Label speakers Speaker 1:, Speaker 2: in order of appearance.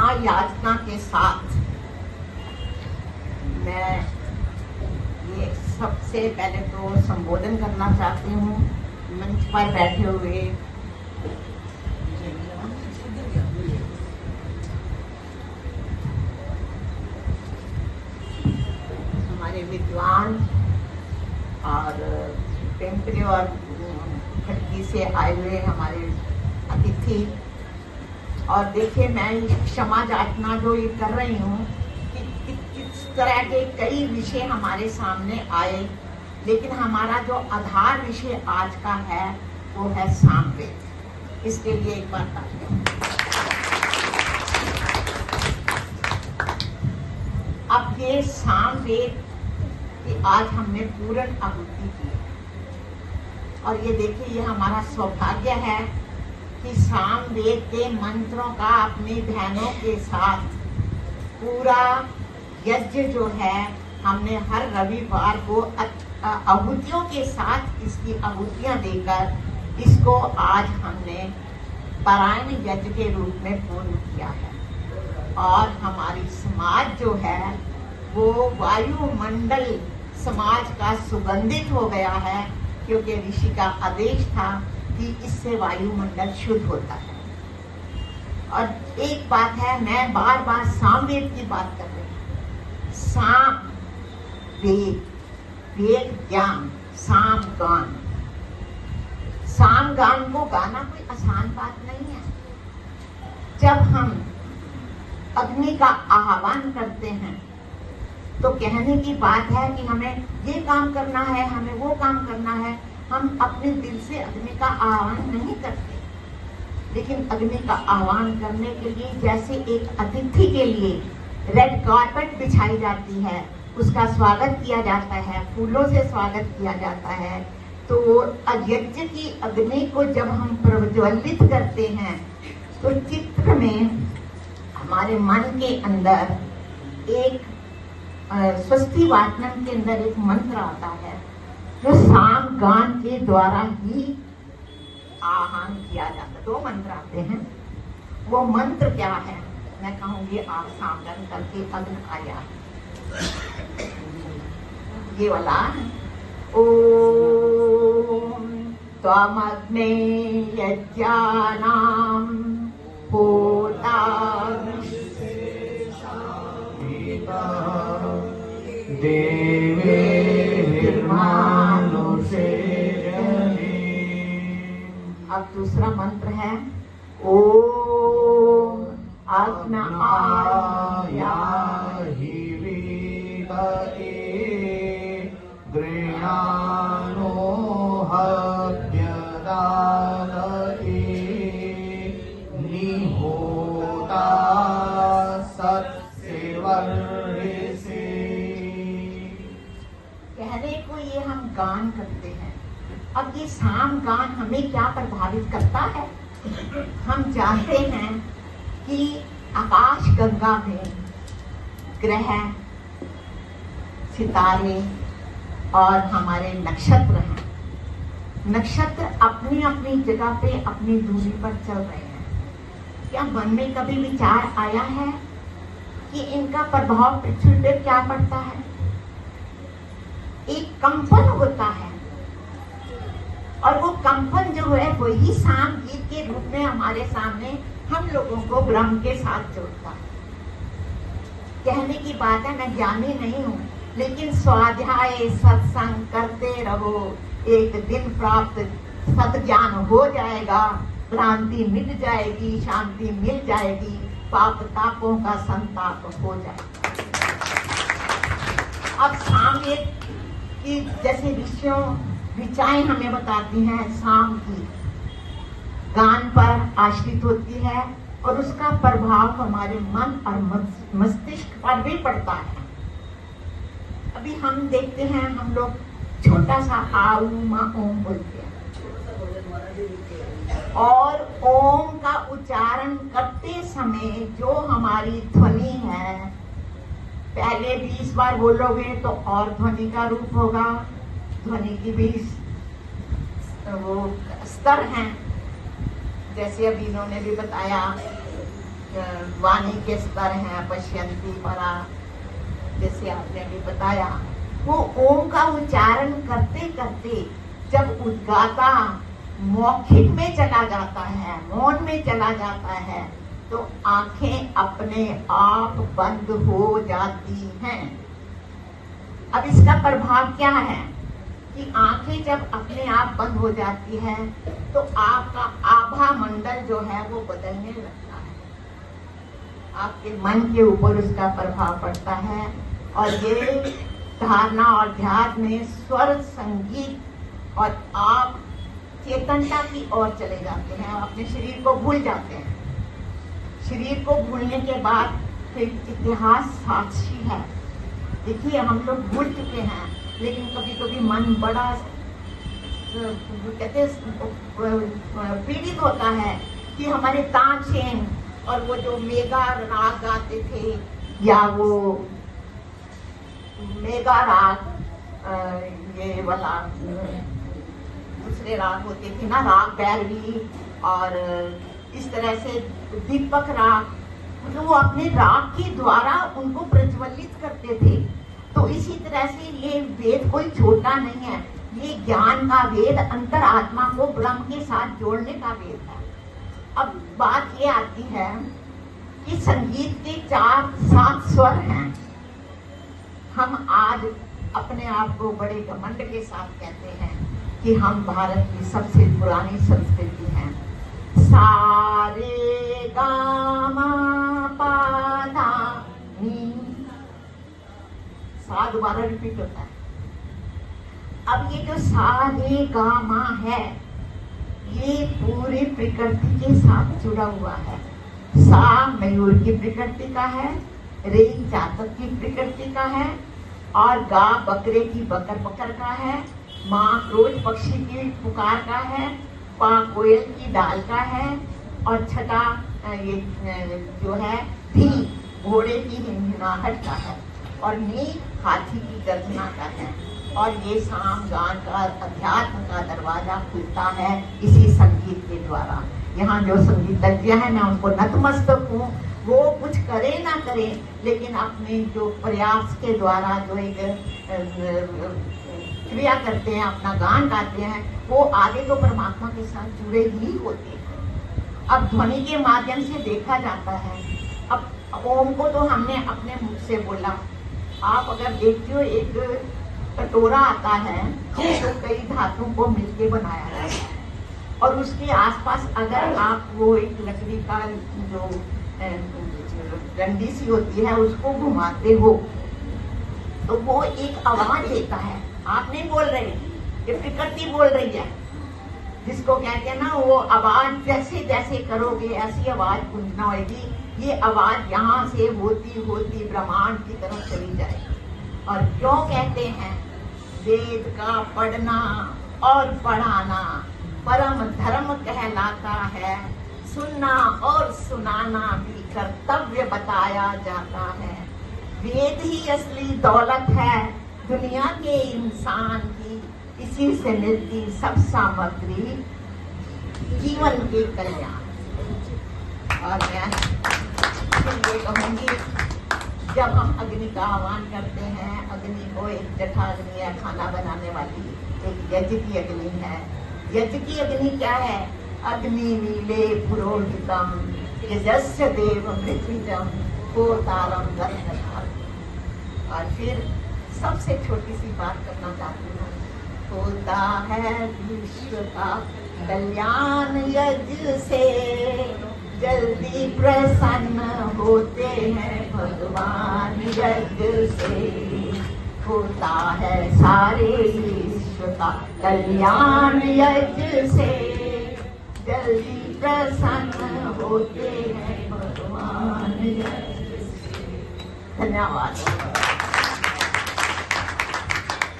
Speaker 1: क्षमा याचना के साथ मैं ये सबसे पहले तो संबोधन करना चाहती हूँ मंच पर बैठे हुए हमारे विद्वान और पिंपरी और खड़की से आए हुए हमारे अतिथि। और देखिए, मैं क्षमा याचना जो ये कर रही हूँ कि किस तरह के कई विषय हमारे सामने आए, लेकिन हमारा जो आधार विषय आज का है वो है सामवेद। इसके लिए एक बार तालियां। अब ये सामवेद कि आज हमने पूर्ण आहुति की और ये देखिए, ये हमारा सौभाग्य है कि सामवेद के मंत्रों का अपनी बहनों के साथ पूरा यज्ञ जो है हमने हर रविवार को आहुतियों के साथ इसकी आहुतियां देकर इसको आज हमने पारायण यज्ञ के रूप में पूर्ण किया है। और हमारी समाज जो है वो वायुमंडल समाज का सुगंधित हो गया है, क्योंकि ऋषि का आदेश था कि इससे वायुमंडल शुद्ध होता है। और एक बात है, मैं बार बार सामवेद की बात कर रही हूँ। साम वेद, वेद ज्ञान, साम गान। साम गान को गाना कोई आसान बात नहीं है। जब हम अग्नि का आह्वान करते हैं तो कहने की बात है कि हमें ये काम करना है, हमें वो काम करना है। हम अपने दिल से अग्नि का आह्वान नहीं करते, लेकिन अग्नि का आह्वान करने के लिए जैसे एक अतिथि के लिए रेड कार्पेट बिछाई जाती है, उसका स्वागत किया जाता है, फूलों से स्वागत किया जाता है, तो यज्ञ की अग्नि को जब हम प्रज्वलित करते हैं तो चित्र में हमारे मन के अंदर एक स्वस्ति वाचनम के अंदर एक मंत्र आता है जो साम गान के द्वारा ही आह्वान किया जाता है। 2 मंत्र आते हैं। वो मंत्र क्या है मैं कहूंगी, आप सावधान करके अग्नि आया ये वाला। ओम त्वमग्ने यज्ञानां होता देवे अब दूसरा मंत्र है ओम आज्ञाया
Speaker 2: हि वेदे गृह्णानो हव्यदादे निहोता सत्सेवर्षे।
Speaker 1: कहने को ये हम गान करते हैं। अब ये साम गान हमें क्या प्रभावित करता है? हम जानते हैं कि आकाश गंगा में ग्रह, सितारे और हमारे नक्षत्र हैं। नक्षत्र अपनी अपनी जगह पे अपनी दूरी पर चल रहे हैं। क्या मन में कभी विचार आया है कि इनका प्रभाव पृथ्वी पर क्या पड़ता है? एक कंपन होता है और वो कंपन जो है वही साम गीत के रूप में हमारे सामने हम लोगों को ब्रह्म के साथ जोड़ता है। कहने की बात है, मैं ज्ञानी नहीं हूँ, लेकिन स्वाध्याय सत्संग करते रहो, एक दिन प्राप्त सद्ज्ञान हो जाएगा, भ्रांति मिट जाएगी, शांति मिल जाएगी, पाप तापों का संताप हो जाएगा। अब सामवेद की जैसे ऋषियों ऋचाएं हमें बताती हैं, साम की गान पर आश्रित होती है और उसका प्रभाव हमारे मन और मस्तिष्क पर भी पड़ता है। अभी हम देखते हैं, हम लोग छोटा सा आऊ माँ ओम बोलते हैं और ओम का उच्चारण करते समय जो हमारी ध्वनि है, पहले 20 बार बोलोगे तो और ध्वनि का रूप होगा। ध्वनि की भी वो स्तर हैं, जैसे अभी इन्होंने भी बताया वाणी के स्तर हैं, पश्यंती परा, जैसे आपने अभी बताया, वो ओम का उच्चारण करते करते जब उद्गाता मौखिक में चला जाता है, मौन में चला जाता है, तो आंखें अपने आप बंद हो जाती हैं। अब इसका प्रभाव क्या है कि आंखें जब अपने आप बंद हो जाती है तो आपका आभा मंडल जो है वो बदलने लगता है, आपके मन के ऊपर उसका प्रभाव पड़ता है। और ये धारणा और ध्यान में स्वर, संगीत, और आप चेतनता की ओर चले जाते हैं, अपने शरीर को भूल जाते हैं। शरीर को भूलने के बाद फिर इतिहास साक्षी है। देखिए, हम लोग भूल चुके हैं, लेकिन कभी कभी मन बड़ा कहते पीड़ित होता है कि हमारे तानसेन और वो जो मेगा राग गाते थे, या वो मेगा राग, ये वाला दूसरे राग होते थे ना, राग भैरवी, और इस तरह से दीपक राग, मतलब वो अपने राग के द्वारा उनको प्रज्वलित करते थे। तो इसी तरह से ये वेद कोई छोटा नहीं है, ये ज्ञान का वेद, अंतर आत्मा को ब्रह्म के साथ जोड़ने का वेद है। अब बात ये आती है कि संगीत के 4-7 स्वर हैं। हम आज अपने आप को बड़े घमंड के साथ कहते हैं कि हम भारत की सबसे पुरानी संस्कृति हैं। सारे गामा पाधा नी, सा दोबारा रिपीट होता है। अब ये जो सा रे गा मा है, ये पूरी प्रकृति के साथ जुड़ा हुआ है। सा मयूर की प्रकृति का है, रे जातक की प्रकृति का है, और गा बकरे की बकर बकर का है, माँ क्रोध पक्षी की पुकार का है, पा कोयल की डाल का है, और छठा ये जो है भी घोड़े की हिनहिनाहट का है, और नी हाथी की गर्जना का है। और ये साम गान का अध्यात्म का दरवाजा खुलता है इसी संगीत के द्वारा। यहाँ जो संगीतज्ञ है, मैं उनको नतमस्तक हूँ। वो कुछ करे ना करे, लेकिन अपने जो प्रयास के द्वारा जो एक क्रिया करते हैं, अपना गान गाते हैं, वो आगे तो परमात्मा के साथ जुड़े ही होते हैं। अब ध्वनि के माध्यम से देखा जाता है। अब ओम को तो हमने अपने मुख से बोला। आप अगर देखते हो, एक कटोरा आता है तो कई धातुओं को मिलके बनाया जाता है, और उसके आसपास अगर आप वो एक लकड़ी का जो डंडी सी होती है उसको घुमाते हो तो वो एक आवाज देता है। आप नहीं बोल रहे, ये प्रकृति बोल रही है, जिसको कहते हैं ना, वो आवाज जैसे जैसे करोगे ऐसी आवाज गूंजना होगी। ये आवाज यहाँ से होती होती ब्रह्मांड की तरफ चली जाएगी। और क्यों कहते हैं वेद का पढ़ना और पढ़ाना परम धर्म कहलाता है, सुनना और सुनाना भी कर्तव्य बताया जाता है। वेद ही असली दौलत है दुनिया के इंसान की, इसी से मिलती सब सामग्री जीवन के कल्याण। और मैं ये कहूंगी, जब हम अग्नि का आह्वान करते हैं, अग्नि को एक जठाग्नि है, खाना बनाने वाली, एक यज्ञ की अग्नि है। यज्ञ की अग्नि क्या है? अग्नि नीले पुरोहितम यजस्य देव मृत्युजम होतारम दर्शनार्थ। और फिर सबसे छोटी सी बात करना चाहती हूँ, होता है विश्व का कल्याण यज्ञ से, जल्दी प्रसन्न होते हैं भगवान यज्ञ से। होता है सारे विश्व का कल्याण यज्ञ से, जल्दी प्रसन्न होते हैं भगवान यज्ञ से। धन्यवाद।